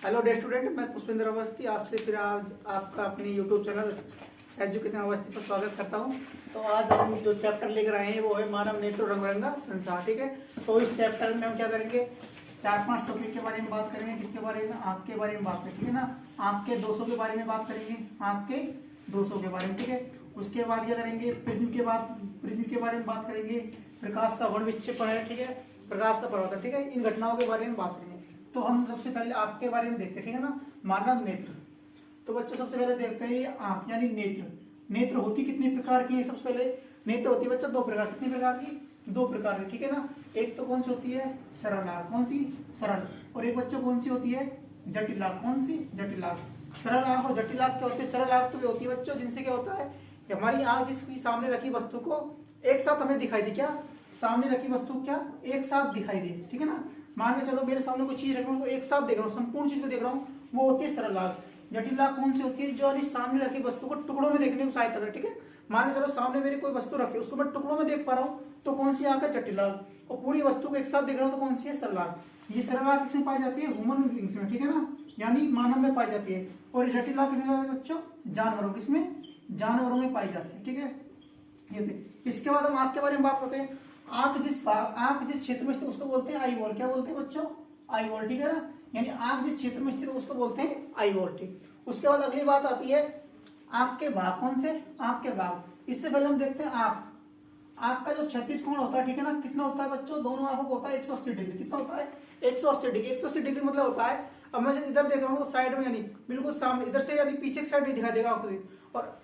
Hello day student, मैं पुष्पेंद्र अवस्थी आज से फिर आज आपका अपने यूट्यूब चैनल एजुकेशन अवस्थी पर स्वागत करता हूं। तो आज हम जो चैप्टर लेकर आए हैं वो है मानव नेत्र रंग बिरंगा संसार। ठीक है, तो इस चैप्टर में हम क्या करेंगे, 4-5 टॉपिक के बारे में बात करेंगे। किसके बारे में? आँख के बारे में बात करेंगे, ठीक है ना। आँख के दोषों के बारे में बात करेंगे, आँख के दोषों के बारे में, ठीक है। उसके बाद क्या करेंगे, प्रिज्म के बारे में बात करेंगे। प्रकाश का वर्ण विक्षेपण है, ठीक है, प्रकाश का परावर्तन, ठीक है। इन घटनाओं के बारे में बात करेंगे। तो हम सबसे पहले आँख के बारे में देखते हैं, ठीक है ना। मानव नेत्र, तो बच्चों सबसे पहले देखते हैं ये आँख यानी नेत्र। नेत्र होती कितनी प्रकार की है? सबसे पहले नेत्र होती है बच्चा 2 प्रकार। कितनी प्रकार की? 2 प्रकार की, ठीक है ना। एक तो कौन सी होती है? सरल आँख। कौन सी? सरल। और एक बच्चों कौन सी होती है? जटिल आँख। कौन सी? जटिल आँख। सरल आँख और जटिल आँख क्या होती है? सरल आँख तो वे होती है बच्चों जिनसे क्या होता है कि हमारी आँख जिसकी सामने रखी वस्तु को एक साथ हमें दिखाई दी। क्या? सामने रखी वस्तु क्या एक साथ दिखाई दे, ठीक है ना। मान के चलो मेरे सामने कोई चीज रख रहा हूँ, एक साथ देख रहा हूँ, संपूर्ण चीज को देख रहा हूँ, वो होती है सरल आँख। जटिल आँख कौन सी होती है? जो सामने रखी वस्तु को टुकड़ों में देखने में सहायता करे, ठीक है। मान के चलो सामने मेरी कोई वस्तु रखी, उसको मैं टुकड़ों में देख पा रहा हूँ, तो कौन सी आँख है? जटिल आँख। और पूरी वस्तु को एक साथ देख रहा हूँ तो कौन सी है? सरल आँख। ये सरल आँख किसमें पाई जाती है? ह्यूमन बीइंग्स में, ठीक है ना, यानी मानव में पाई जाती है। और जटिल आँख किसमें बच्चों? जानवरों। किसमें? जानवरों में पाई जाती है, ठीक है। ये इसके बाद हम आँख के बारे में बात करते हैं। आँख जिस क्षेत्र में स्थित उसको बोलते हैं आई बॉल। क्या बोलते हैं बच्चों? आई बॉल, ठीक है ना। यानी आँख जिस क्षेत्र में स्थित उसको बोलते हैं आई बॉल, ठीक। उसके बाद अगली बात आती है आँख के भाग। कौन से? आँख के भाग। इससे पहले हम देखते हैं आँख का जो 36 कोण होता है, ठीक है ना, कितना होता है बच्चों? दोनों आँखों को होता है 180 डिग्री। कितना होता है? 180 डिग्री। 180 डिग्री मतलब होता है, अब मैं इधर देख रहा हूँ तो साइड में यानी बिल्कुल सामने, इधर से यानी पीछे की साइड नहीं दिखाई देगा आपको। और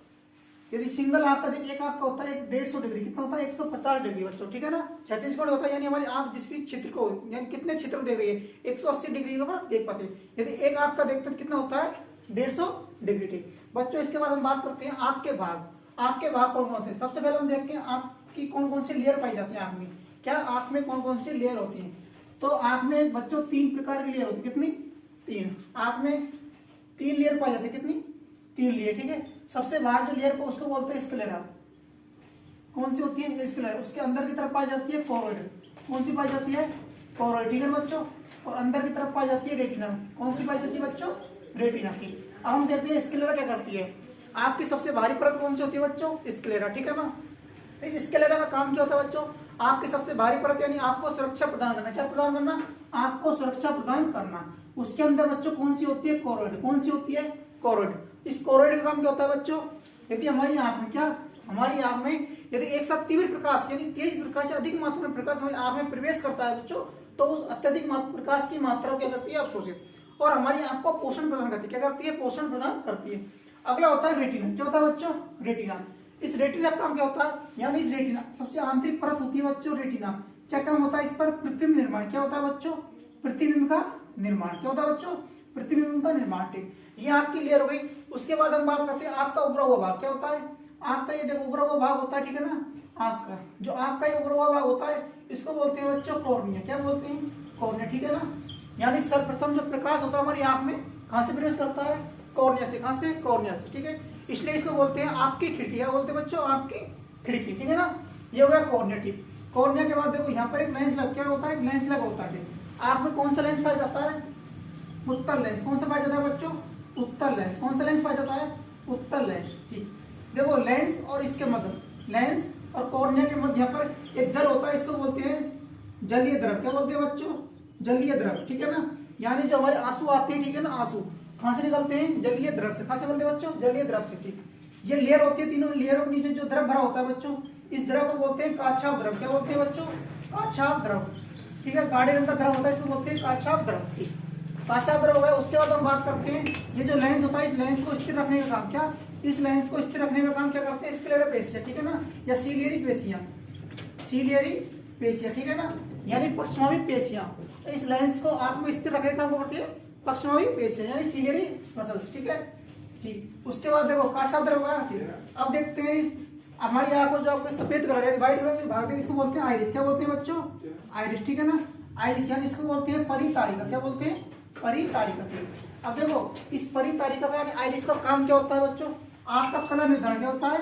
यदि सिंगल आँख का देखिए, एक आँख का होता है 150 डिग्री। कितना होता है? 150 डिग्री बच्चों, ठीक है ना। 36 कोण होता है यानी हमारी आँख जिस भी क्षेत्र को यानी कितने क्षेत्र में देख रही है 180 डिग्री को देख पाते हैं। यदि एक आँख का देखते हैं कितना होता है? 150 डिग्री, ठीक बच्चों। इसके बाद हम बात करते हैं आँख के भाग। आँख के भाग कौन कौन से? सबसे पहले हम देखते हैं आँख की कौन कौन सी लेयर पाई जाती है आँख में। क्या आँख में कौन कौन सी लेयर होती है? तो आँख में बच्चों 3 प्रकार की लेयर होती है। कितनी? 3। आँख में 3 लेयर पाई जाती है। कितनी? 3 लेयर, ठीक है। सबसे बाहर जो लेयर को उसको बोलते हैं स्क्लेरा। कौन सी होती है? स्क्लेरा। उसके अंदर की तरफ पाई जाती है कोरोइड। कौन सी पाई जाती है? कोरोइड, ठीक है बच्चों। और अंदर की तरफ पाई जाती है रेटिना। कौन सी पाई जाती है बच्चों? रेटिना की। अब हम देखते हैं स्क्लेरा क्या करती है। आपकी सबसे भारी परत कौन सी होती है बच्चों? स्क्लेरा, ठीक है ना। इस स्क्लेरा का काम क्या होता है बच्चों? आपकी सबसे भारी परत यानी आपको सुरक्षा प्रदान करना। क्या प्रदान करना? आपको सुरक्षा प्रदान करना। उसके अंदर बच्चों कौन सी होती है? कोरोइड। कौन सी होती है? कोरोइड। इस कोरोइड का काम क्या होता है बच्चों? यदि हमारी आंख में हमारी आंख में यदि एक साथ तीव्र प्रकाश यानी तेज प्रकाश या अधिक मात्रा में प्रकाश हमारी आंख में प्रवेश करता है बच्चों, तो उस अत्यधिक प्रकाश की मात्रा क्या करती है? अवशोषित। और हमारी आंख को पोषण प्रदान करती है। क्या करती है? पोषण प्रदान करती है। अगला होता है रेटिना। क्या होता है बच्चों? रेटिना। इस रेटिना का काम क्या होता है? यानी इस रेटिना सबसे आंतरिक परत होती है बच्चों रेटिना। क्या काम होता है इस पर? प्रतिबिंब निर्माण। क्या होता है बच्चों? प्रतिबिंब का निर्माण। क्या होता है बच्चों? प्रतिबिंब का निर्माण, ठीक। ये आंख की लेयर हो गई। उसके बाद हम बात करते हैं आंख का उभरा हुआ भाग। क्या होता है? आंख का ये देखो उभरा हुआ भाग होता है, ठीक है ना। आंख का जो आंख का ये उभरा हुआ भाग होता है इसको बोलते हैं बच्चों कॉर्निया। क्या बोलते हैं? कॉर्निया, ठीक है ना। यानी सर्वप्रथम जो प्रकाश होता है हमारी आंख में कहां से प्रवेश करता है? कॉर्निया से। कहां से? कॉर्निया से, ठीक है। इसलिए इसको बोलते हैं आंख की खिड़की। क्या बोलते हैं बच्चों? आंख की खिड़की, ठीक है ना। ये हो गया कॉर्निया, ठीक। कॉर्निया के बाद देखो यहाँ पर एक लेंस लग, क्या होता है? लेंस लग होता है। आंख में कौन सा लेंस पाया जाता है? उत्तल लेंस। कौन सा पाया जाता है बच्चों? उत्तल लेंस। कौन सा लेंस पाया जाता है? उत्तल लेंस, ठीक। देखो लेंस और इसके मध्य, लेंस और कॉर्निया के मध्य पर एक जल होता है, इसको बोलते हैं जलीय द्रव। क्या बोलते हैं बच्चों? जलीय द्रव, ठीक है ना। यानी जो हमारे आंसू आते हैं, ठीक है ना, आंसू कहां से निकलते हैं? जलीय द्रव से। कहां से बोलते हैं बच्चों? जलीय द्रव से, ठीक। ये लेयर होती है, तीनों लेयरों के नीचे जो द्रव भरा होता है बच्चों, इस द्रव को बोलते हैं काछाप द्रव। क्या बोलते हैं बच्चों? काछाप द्रव, ठीक है। गाढ़े रंग का द्रव होता है, इसको बोलते हैं काछाप द्रव, ठीक। काछाप द्रव हो गया। उसके बाद हम बात करते हैं ये जो लेंस होता है, इस लेंस को स्थिर रखने का काम क्या? इस लेंस को स्थिर रखने का काम क्या करते हैं? स्क्लेरा पेशियां, ठीक है ना, या सीलियरी पेशियां। सीलियरी पेशियां, ठीक है ना, यानी पक्षमावी पेशियां। इस लेंस को आंख में स्थिर रखने का काम करती है पक्षमावी पेशियां यानी सीलियरी मसल्स, ठीक है, ठीक। उसके बाद देखो काछाप द्रव का, ठीक। अब देखते हैं इस हमारी आंख को जो आपको सफेद कलर यानी व्हाइट कलर में भाग देंगे, इसको बोलते हैं आइरिस। क्या बोलते हैं बच्चों? आइरिस, ठीक है ना। आइरिस यानी इसको बोलते हैं परितारिका। क्या बोलते हैं? परितारिका, ठीक। अब देखो इस परितारिका का यानी आइरिस का काम क्या होता है बच्चों? आंख का कलर निर्धारण। क्या होता है?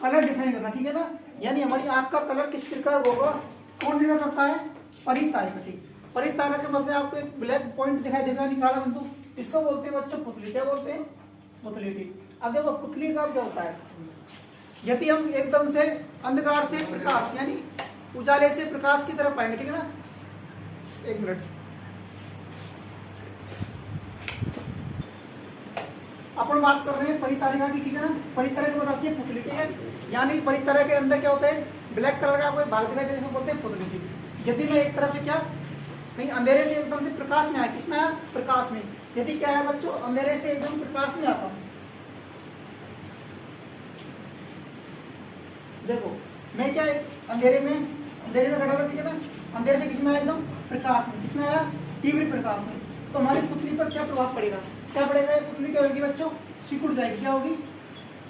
कलर डिफाइन करना, ठीक है ना। यानी हमारी आंख का कलर किस प्रकार होगा कौन निर्णय करता है? परितारिका, ठीक। परितारक के मध्य में आपको एक ब्लैक पॉइंट दिखाई देगा, काला बिंदु, इसको बोलते हैं बच्चों पुतली। क्या बोलते हैं? पुतली। ठीक। अब देखो पुतली का क्या होता है, यदि हम एकदम से अंधकार से प्रकाश यानी उजाले से प्रकाश की तरफ पाएंगे, ठीक है ना, एक मिनट, अपन बात कर रहे हैं परितारिका की, ठीक है ना। परितारिका बताती है पुतली, ठीक है, यानी परितारिका के अंदर क्या होता है, ब्लैक कलर का कोई भाग दिखाई देने को बोलते हैं पुतली। ठीक। यदि मैं एक तरफ से क्या कहीं अंधेरे से एकदम से प्रकाश में आया, किसमें आया? प्रकाश में। यदि क्या है बच्चों, अंधेरे से एकदम प्रकाश में आता हूं, देखो मैं क्या अंधेरे में खड़ा था, ठीक है ना, अंधेरे से किसमें आया? एकदम प्रकाश में। किसमें आया? तीव्र प्रकाश में। तो हमारी पुतली पर क्या प्रभाव पड़ेगा? क्या पड़ेगा? पुतली क्या होगी बच्चों? सिकुड़ जाएगी। क्या होगी?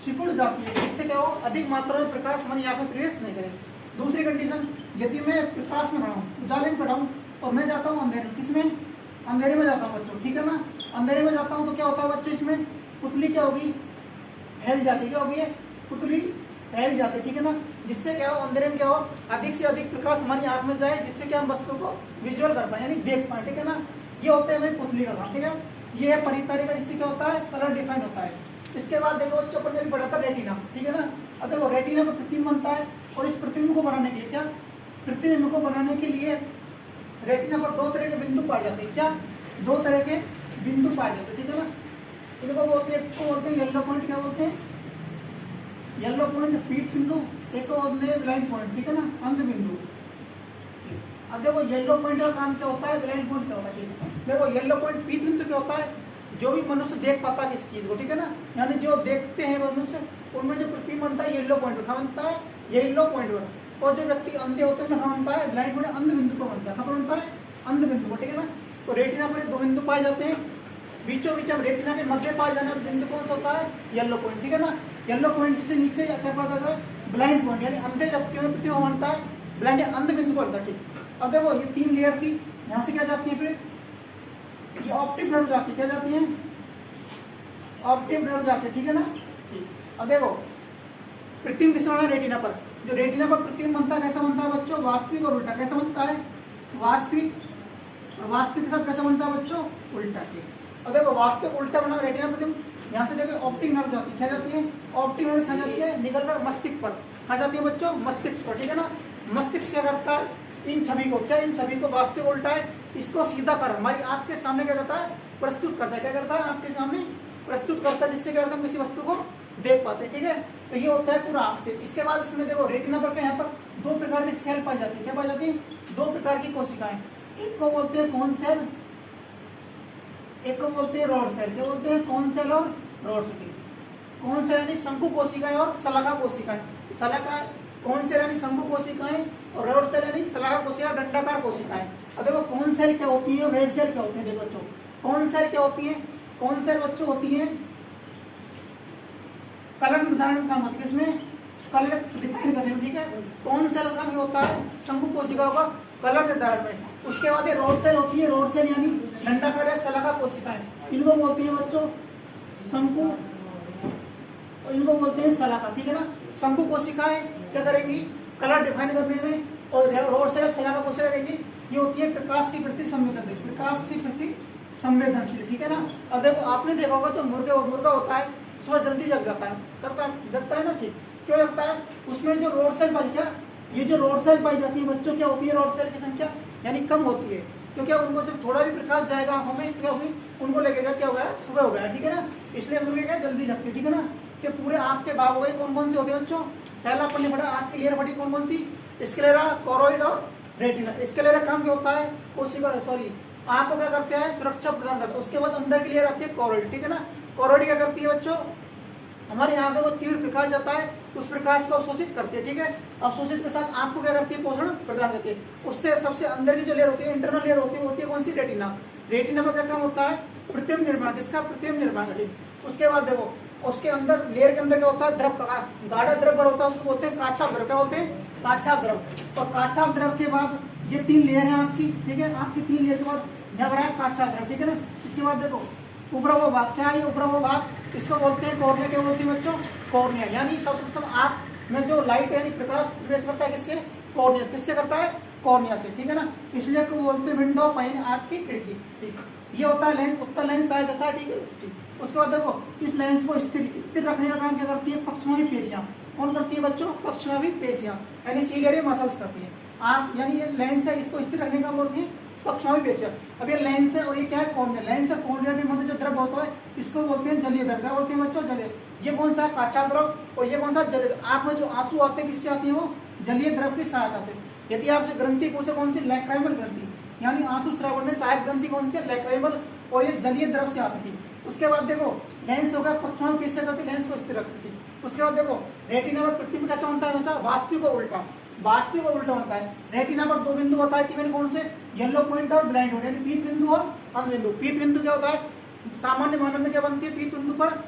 सिकुड़ जाती है। इससे क्या हो, अधिक मात्रा में प्रकाश हमारी यहाँ पे प्रवेश नहीं करेगा। दूसरी कंडीशन, यदि मैं प्रकाश में खड़ा हूँ, उजाले में खड़ा हूँ और मैं जाता हूँ अंधेरे में, किसमें? अंधेरे में जाता हूँ बच्चों, ठीक है ना। अंधेरे में जाता हूँ तो क्या होता है बच्चों, इसमें पुतली क्या होगी? फैल जाती है। क्या होगी? पुतली फैल जाती है, ठीक है ना। जिससे क्या हो, अंधेरे में क्या हो, अधिक से अधिक प्रकाश हमारी आंख में जाए, जिससे कि हम वस्तु को विजुअल कर पाए यानी देख पाए, ठीक है ना। ये होता है हमारी पुतली का काम, ठीक है। ये है परितारिका, जिससे क्या होता है, कलर डिफाइन होता है। इसके बाद देखो बच्चों अपन ने भी पढ़ा था रेटिना, ठीक है ना। अब देखो रेटिना पर प्रतिबिंब बनता है और इस प्रतिबिंब को बनाने के लिए क्या, प्रतिबिंब को बनाने के लिए रेटिना पर दो तरह के बिंदु पाए जाते हैं। क्या? दो तरह के बिंदु पाए जाते हैं, ठीक है ना। इनको बोलते हैं, इसको बोलते हैं येलो पॉइंट। क्या बोलते हैं? येलो पॉइंट पीठ बिंदु। एक को बोलते हैं ब्लाइंड पॉइंट, ठीक है ना, अंध बिंदु। अब देखो येलो पॉइंट का काम क्या होता है, ब्लाइंड पॉइंट क्या होता है। देखो येलो पॉइंट पीठ बिंदु क्या होता है, जो भी मनुष्य देख पाता है किसी चीज को, ठीक है ना, यानी जो देखते हैं मनुष्य, उनमें जो प्रतिबिंब बनता है येलो पॉइंट पर बनता है, येलो पॉइंट पर। और जो व्यक्ति अंधे होते हैं उनमें बनता है ब्लाइंड पॉइंट अंध बिंदु पर बनता है। कहाँ पर बनता है? अंध बिंदु पर, ठीक है ना। तो रेटिना पर दो बिंदु पाए जाते हैं, बीचों बीच रेटिना के मध्य पाए जाने वाला बिंदु कौन सा होता है? येलो पॉइंट, ठीक है ना। येलो पॉइंट से नीचे क्या पाता है? ब्लाइंड पॉइंट, यानी अंधे व्यक्तियों में प्रतिबिंब बनता है ब्लाइंड अंध बिंदु पर बनता है। ठीक। अब देखो ये तीन लेयर थी, यहाँ से क्या जाती है, फिर ये ऑप्टिक नर्व जाती है। क्या जाती है? ऑप्टिक नर्व जाती है, ठीक है ना। अब देखो प्रतिबिंब किस वाला रेटिना पर, जो रेटिना पर प्रतिबिंब बनता है कैसा बनता है बच्चों? वास्तविक और उल्टा। कैसा बनता है? वास्तविक, और वास्तविक के साथ कैसा बनता है बच्चों? उल्टा। अब देखो वास्तविक उल्टा बना रेटिना प्रतिबिंब, यहाँ से देखो ऑप्टिक नर्व जाती है। क्या जाती है? ऑप्टिक नर्व क्या जाती है? निकल कर मस्तिष्क पर। कहाँ जाती है बच्चों? मस्तिष्क पर, ठीक है ना। मस्तिष्क क्या करता है? इन छवि को, क्या इन छवि को वास्तविक उल्टा है, इसको सीधा कर हमारी आंख के सामने क्या करता है? प्रस्तुत करता है। क्या करता है? आंख के सामने प्रस्तुत करता है, जिससे क्या करता है? किसी वस्तु को देख पाते हैं, ठीक है। तो ये होता है पूरा आंख। इसके बाद इसमें देखो रेटिना पर क्या, यहाँ पर दो प्रकार की सेल पाई जाती है। क्या पाई जाती है? दो प्रकार की कोशिकाएं। एक को बोलते हैं कोन सेल, एक को बोलते हैं रॉड सेल। क्या बोलते हैं? कोन सेल और रॉड सेल। कोन सेल यानी शंकु कोशिकाएं और शलाका कोशिकाएं। शलाका, कोन सेल यानी शंकु कोशिकाएं और रॉड सेल यानी शलाका कोशिकाएं, दंडाकार कोशिकाएं। अब देखो कोन सेल क्या होती है और रेड सेल क्या होती है। देखो बच्चों कोन सेल क्या होती है? कोन सेल बच्चों होती है कलर निर्धारण का मतलब, इसमें कलर डिफाइन कर रहे हैं, ठीक है। कोन सेल का भी होता है शंकु कोशिकाओं का कलर निर्धारण में। उसके बाद ये रोड सेल होती है, रोड सेल यानी दंडाकार या शलाका कोशिकाएं। इनको बोलते हैं बच्चों शंकु और इनको बोलते हैं शलाका, ठीक है ना। शंकु कोशिकाएं क्या करेंगी? कलर डिफाइन करने में, और रोड सेल शलाका कोशिकाएं करेंगी ये होती है प्रकाश के प्रति संवेदनशील, प्रकाश के प्रति संवेदनशील, ठीक है ना। अब देखो आपने देखा होगा जो मुर्गा होता है सुबह जल्दी जग जाता है, जगता है ना, ठीक। क्यों जगता है? उसमें जो रोड सेल पाई, क्या ये जो रोड सेल पाई जाती है बच्चों, क्या होती है? रोड सेल की संख्या यानी कम होती है, क्योंकि उनको जब थोड़ा भी प्रकाश जाएगा आंखों में क्या होगी? उनको लगेगा क्या हो गया? सुबह हो गया, ठीक है ना। इसलिए मुर्गे क्या जल्दी जगते, ठीक है ना। कि पूरे आंख के भाग हो गए, कौन कौन से होते हैं बच्चों? पहला अपन ने पढ़ा आंख की लेयर बड़ी कौन कौन सी? स्क्लेरा, कोरोइड और रेटिना। स्क्लेरा काम क्या होता है? कोशिका, सॉरी आंख को क्या करते हैं? सुरक्षा प्रदान करता है। उसके बाद अंदर की लेयर आती है कोरोइड, ठीक है ना। कोरोइड क्या करती है बच्चों? हमारी आंखों को तीव्र प्रकाश जाता है, उस प्रकाश को अवशोषित करती है, ठीक है। अवशोषित के साथ आंख को क्या करती है? पोषण प्रदान करती है। उससे सबसे अंदर की जो लेयर होती है, इंटरनल लेयर होती है कौन सी? रेटिना। रेटिना में क्या काम होता है? प्रतिबिंब निर्माण, किसका? प्रतिबिंब निर्माण, ठीक। उसके बाद देखो उसके अंदर लेयर के अंदर क्या होता है? द्रव, गाढ़ा द्रव पर होता है, उसको बोलते हैं काछाप द्रव। क्या बोलते हैं? काछाप द्रव। और काछाप द्रव के बाद ये तीन लेयर है आपकी, ठीक है। आपकी तीन लेयर के बाद जब रहा है काछाप द्रव, ठीक है ना। इसके बाद देखो ऊपरा वो भाग, क्या है ये ऊपरा वो भाग? इसको बोलते हैं कॉर्निया। क्या बोलते हैं बच्चों? कॉर्निया। यानी सबसे प्रथम आंख में जो लाइट यानी प्रकाश प्रवेश करता है किससे? कॉर्निया। किससे करता है? कॉर्निया से, ठीक है ना। इसलिए को बोलते हैं विंडो पैन, आँख की खिड़की, ठीक। ये होता है लेंस, उत्तल लेंस पाया जाता है, ठीक है, ठीक। उसके बाद देखो इस लेंस को स्थिर रखने का काम क्या करती है, पक्षवायु पेशियां। कौन करती है बच्चों, पक्षवायु पेशियां, यानी सीलियरी मसल्स करती है। आँख यानी ये लेंस है, इसको स्थिर रखने का बोलती है पक्षवायु पेशियां। अब ये लेंस है और ये क्या है, कॉर्निया। लेंस है, कॉर्निया के मध्य जो द्रव होता है इसको बोलते हैं जलीय द्रव। क्या बोलते हैं बच्चों, जलीय। ये कौन सा है, काचा द्रव, और ये कौन सा, जलीय। आँख में जो आंसू आते हैं किससे आती है, वो जलीय द्रव की सहायता से। यदि आपसे ग्रंथि पूछे कौन सी, लैक्राइमल ग्रंथि, यानी आंसू स्राव में सहायक ग्रंथि कौन सी, लैक्राइमल, और ये जलीय द्रव से आती थी। उसके बाद देखो लेंस हो गया, पक्षवायु पेशियां करती लेंस को स्थिर रखती थी। उसके बाद देखो रेटिना पर प्रतिबिंब कैसे बनता है, हमेशा वास्तविक और उल्टा, वास्तविक और उल्टा होता है। रेटिना पर 2 बिंदु बताए कि मैंने कौन से, येलो पॉइंट और ब्लाइंड पॉइंट, यानी पीत बिंदु और अंध बिंदु। पीत बिंदु क्या होता है, सामान्य मानव में क्या बनती है, पीत बिंदु पर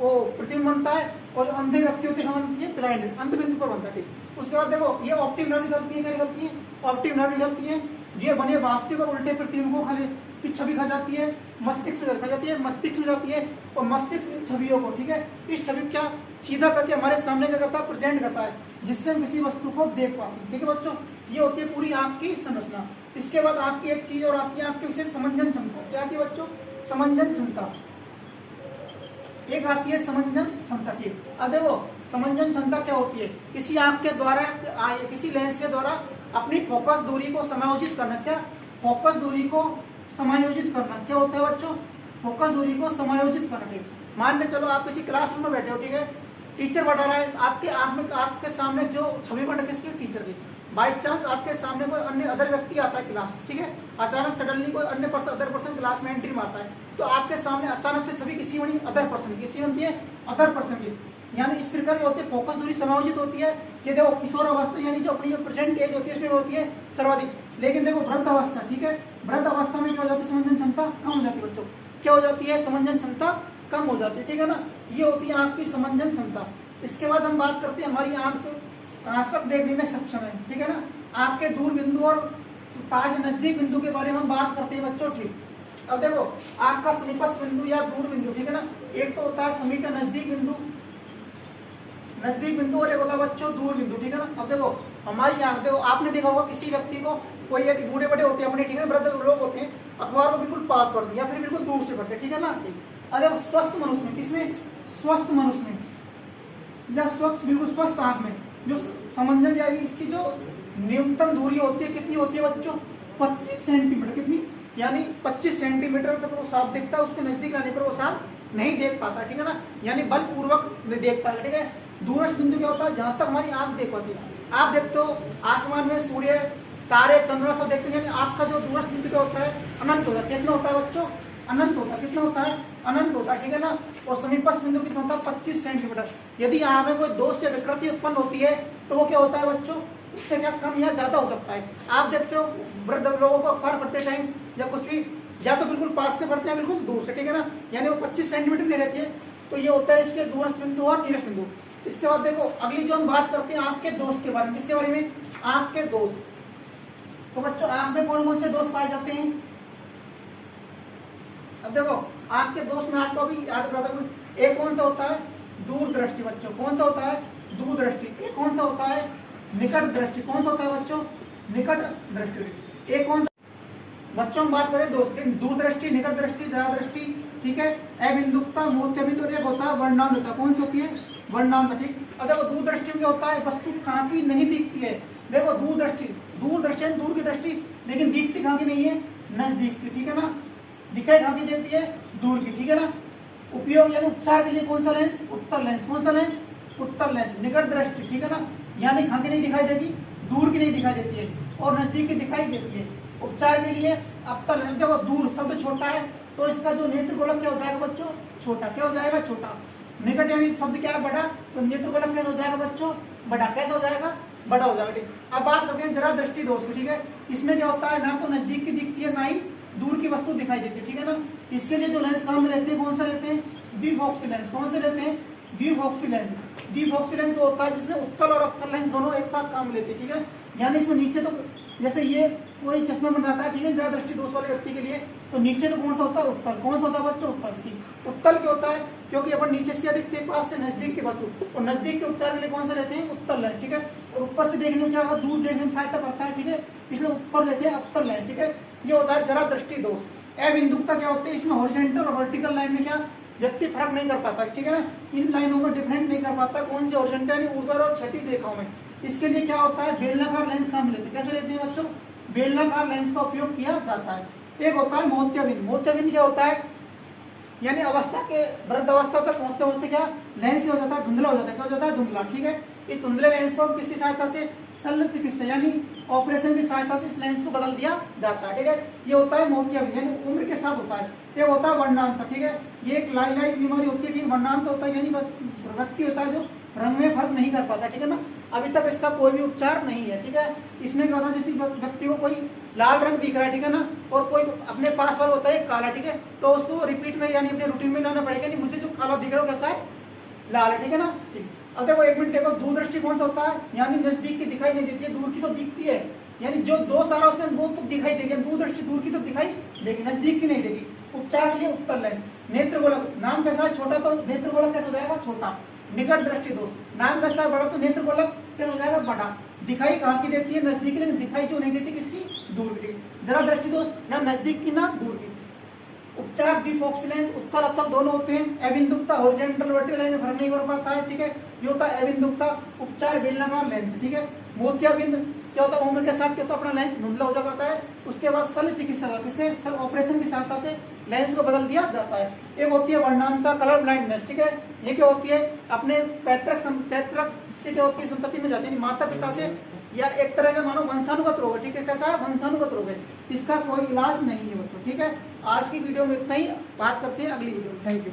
वो प्रतिबिंब बनता है, और जो अंधे व्यक्ति होते हैं बनती है ब्लाइंड, अंध बिंदु पर बनता है, ठीक। उसके बाद देखो ये ऑप्टिक नर्व निकलती है, क्या निकलती है, ऑप्टिक नर्व निकलती है, जो बने वास्तविक और उल्टे प्रतिबिंब को खाली की छवि खा जाती है, मस्तिष्क में खा जाती है, मस्तिष्क में जाती है, और मस्तिष्क छवियों को, ठीक है, इस छवि क्या सीधा करके हमारे सामने क्या करता है, प्रेजेंट करता है, जिससे हम किसी वस्तु को देख पाते हैं, ठीक है बच्चों। ये होती है पूरी आंख की संरचना। इसके बाद आंख की एक चीज और आती है, आंख की विशेष समंजन क्षमता। क्या आती है बच्चों, समंजन क्षमता। एक आती है समंजन क्षमता, ठीक। अब देखो समंजन क्षमता क्या होती है, किसी आंख के द्वारा, किसी लेंस के द्वारा अपनी फोकस दूरी को समायोजित करना। क्या, फोकस दूरी को समायोजित करना, क्या होता है बच्चों, फोकस दूरी को समायोजित करना, ठीक। मान के चलो आप किसी क्लासरूम में बैठे हो, ठीक है, टीचर पढ़ा रहा है, आपके आंख में, आपके सामने जो छवि बन किसकी, टीचर की। बाई चांस आपके सामने कोई अन्य अदर व्यक्ति आता है क्लास, ठीक है, अचानक सडनली कोई अन्य पर्सन, अदर पर्सन क्लास में एंट्री मारता है, तो आपके सामने अचानक से छवि किसी बनी, अदर पर्सन, किसी बनती है, अदर पर्सन की। यानी इस प्रकार की होती है, फोकस दूरी समायोजित होती है। ये देखो किशोर अवस्था, यानी जो अपनी प्रेजेंट एज होती है इसमें होती है सर्वाधिक। लेकिन देखो वृद्ध अवस्था, ठीक है, वृद्ध अवस्था में क्या हो जाती है, समंजन क्षमता कम हो जाती है बच्चों। क्या हो जाती है, समंजन क्षमता कम हो जाती है, ठीक है ना। ये होती है आंख की समंजन क्षमता। इसके बाद हम बात करते हैं हमारी आंख कहाँ तक देखने में सक्षम है, ठीक है ना। आंख के दूर बिंदु और पास नजदीक बिंदु के बारे में हम बात करते हैं बच्चों, ठीक। अब देखो आंख का समीपस्थ बिंदु या दूर बिंदु, ठीक है ना। एक तो होता है समीप का नजदीक बिंदु, नजदीक बिंदु, और एक होता है बच्चों दूर बिंदु, ठीक है ना। अब देखो हमारी आंख, देखो आपने देखा होगा किसी व्यक्ति को, कोई यदि बूढ़े बड़े होते हैं अपने, ठीक है, वृद्ध लोग होते हैं, अखबार को बिल्कुल पास पढ़ते हैं या फिर बिल्कुल दूर से पढ़ते हैं, ठीक है ना। अरे स्वस्थ मनुष्य में, किसमें, स्वस्थ मनुष्य में या स्वच्छ, बिल्कुल स्वस्थ आंख में जो समंजन या इसकी जो न्यूनतम दूरी होती है, कितनी होती है बच्चों, 25 सेंटीमीटर। कितनी, यानी 25 सेंटीमीटर तक वो साफ दिखता है, उससे नजदीक आने पर वो साफ नहीं देख पाता, ठीक है ना, यानी बलपूर्वक नहीं देख पाएगा, ठीक है। दूरस्थ बिंदु क्या होता है, जहां तक हमारी आंख देख पाती है। आप देखते हो आसमान में सूर्य, तारे, चंद्रमा सब देखते हैं, आपका जो दूरस्थ बिंदु क्या होता है, अनंत होता है। कितना होता है बच्चों, अनंत होता है। कितना होता है, अनंत होता है, ठीक है ना। और समीपस्थ बिंदु कितना होता है, 25 सेंटीमीटर। यदि आंख में कोई दोष से विकृति उत्पन्न होती है तो वो क्या होता है बच्चों, उससे क्या कम या ज्यादा हो सकता है। आप देखते हो वृद्ध लोगों को अखबार पढ़ते टाइम या कुछ भी, या तो बिल्कुल पास से पढ़ते हैं बिल्कुल दूर से, ठीक है ना, यानी वो 25 सेंटीमीटर नहीं रहती है। तो ये होता है इसके दूरस्थ बिंदु और निरस्थ बिंदु। इसके बाद देखो अगली जो हम बात करते हैं आंख के दोष के बारे में, किसके बारे में, आंख के दोष। तो बच्चों आंख में कौन कौन से दोष पाए जाते हैं। अब देखो आंख के दोष में आपको अभी याद रखना, एक कौन सा होता है, दूर दृष्टि बच्चों, कौन सा होता है, दूर दृष्टि। एक कौन सा होता है, निकट दृष्टि। कौन सा होता है बच्चों, निकट दृष्टि। एक कौन सा, बच्चों हम बात करें दोष की, दूर दृष्टि, निकट दृष्टि, दरा दृष्टि, ठीक है, अबिंदुकता, मोत्य बिंदु, एक होता है वर्णांधता। कौन सी होती है, वर्णांधता, ठीक। अब देखो दूर दृष्टि में क्या होता है, वस्तु कहाँ की नहीं दिखती है। देखो दूर दृष्टि, दूर दृष्टि दूर की दृष्टि, लेकिन दिखती कहाँ की नहीं है, नजदीक की, ठीक है ना। दिखाई कहाँ की देती है, दूर की, ठीक है ना। उपयोग यानी उपचार के लिए कौन सा लेंस, उत्तल लेंस। कौन सा लेंस, उत्तल लेंस। निकट दृष्टि, ठीक है ना, यानी कहाँ की नहीं दिखाई देगी, दूर की नहीं दिखाई देती है, और नजदीक की दिखाई देती है। उपचार के लिए अवतल लेंस। देखो दूर शब्द छोटा है तो इसका जो नेत्र गोलक क्या हो जाएगा बच्चों, छोटा। क्या हो जाएगा, छोटा। निकट यानी शब्द क्या है, बड़ा, तो नेत्र गोलक कैसे हो जाएगा बच्चों, बड़ा। कैसे हो जाएगा, बड़ा हो जाएगा, ठीक। अब बात करते हैं जरा दृष्टि दोष की, ठीक है। इसमें क्या होता है, ना तो नजदीक की दिखती है, ना ही दूर की वस्तु दिखाई देती है, ठीक है ना। इसके लिए जो लेंस काम में लेते हैं, कौन सा लेते हैं, द्विफोक्सी लेंस। कौन से लेते हैं, द्विफोक्सी लेंस। द्विफोक्सी लेंस होता है जिसमें उत्तल और अवतल लेंस दोनों एक साथ काम लेते हैं, ठीक है। यानी इसमें नीचे तो जैसे ये कोई चश्मा बनाता है, ठीक है, ज्यादा दृष्टि दोष वाले व्यक्ति के लिए, तो नीचे तो कौन सा होता है, उत्तल। कौन सा होता है बच्चों, उत्तल की। उत्तल क्या होता है, क्योंकि अपन नीचे से क्या देखते हैं, पास से नजदीक के वस्तु, और नजदीक के उपचार के लिए कौन से रहते हैं, उत्तल लेंस, ठीक है। और ऊपर से देखने में क्या होगा, दूर देखने में सहायता करता है, ठीक है, इसलिए ऊपर लेते हैं अवतल लेंस, ठीक है। ये होता है जरा दृष्टि दोष। अबिंदुकता क्या होती है, इसमें हॉरिजॉन्टल और वर्टिकल लाइन में क्या व्यक्ति फर्क नहीं कर पाता, ठीक है ना, इन लाइनों में डिफरेंट नहीं कर पाता, कौन से हॉरिजॉन्टल यानी ऊर्ध्वाधर और क्षैतिज रेखाओं में। इसके लिए क्या होता है, बेलनाकार लेंस काम लेते हैं। कैसे लेते हैं बच्चों, बेलनाकार लेंस का उपयोग किया जाता है। एक होता है मोतियाबिंद। मोतियाबिंद क्या होता है, यानी अवस्था के वृद्ध अवस्था तक पहुंचते पहुंचते क्या लेंस हो जाता है, धुंधला हो जाता है। क्या हो जाता है, धुंधला, ठीक है। इस धुंधले लेंस को किसकी सहायता से, शल्य चिकित्सा यानी ऑपरेशन की सहायता से इस लेंस को बदल दिया जाता है, ठीक है। ये होता है मोतियाबिंद, यानी उम्र के साथ होता है। ये होता है वर्णांत, ठीक है। ये एक लाइलाइज बीमारी होती है, ठीक है। वर्णांत होता है यानी व्यक्ति होता है जो रंग में फर्क नहीं कर पाता, ठीक है ना। अभी तक इसका कोई भी उपचार नहीं है, ठीक है। इसमें क्या होता है, जैसे व्यक्ति को कोई लाल रंग दिख रहा है, ठीक है ना, और कोई अपने पास वाला होता है काला, ठीक है, तो उसको रिपीट में यानी अपने रूटीन में लाना पड़ेगा। नहीं, मुझे जो काला दिख रहा है कैसा है, लाल है, ठीक है ना, ठीक। अब देखो एक मिनट देखो, दूरदृष्टि कौन सा होता है, यानी नजदीक की दिखाई नहीं देती है, दूर की तो दिखती है, यानी जो दो सारा उसमें वो तो दिखाई देगी, दूरदृष्टि दूर की तो दिखाई देगी, नजदीक की नहीं देगी। उपचार के लिए उत्तल लेंस। नेत्र गोलक, नाम कैसा है, छोटा तो नेत्र गोलक कैसा हो जाएगा, छोटा। निकट दृष्टि दोष, नाम कैसा है, बड़ा तो नेत्र गोलक कैसा हो जाएगा, बड़ा। दिखाई कहाँ की देती है, नजदीक, लेकिन दिखाई जो नहीं देती किसकी, दूर की। जरा दृष्टि दोष ना नजदीक की ना दूर की। उपचार डिफॉक्सी लेंस, उत्तल अतल दोनों होते हैं। अबिंदुकता हॉरिजॉन्टल वर्टिकल लाइन में फर्क नहीं कर पाता है, ठीक है, ये होता है अबिंदुकता। उपचार बेलनाकार लेंस, ठीक है। मोतियाबिंद क्या होता है, उम्र के साथ क्या होता है, अपना लेंस धुंधला हो जाता है। उसके बाद शल्य चिकित्सा किसके, शल्य ऑपरेशन की सहायता से लेंस को बदल दिया जाता है। एक होती है वर्णांता, कलर ब्लाइंडनेस, ठीक है। ये क्या होती है, अपने पैतृक से क्या होती है, संतति में जाती है, माता पिता से, या एक तरह का मानो वंशानुगत रोग है, ठीक है। कैसा है, वंशानुगत रोग है, इसका कोई इलाज नहीं है बच्चों, ठीक है। आज की वीडियो में इतना ही, बात करते हैं अगली वीडियो में। Thank you.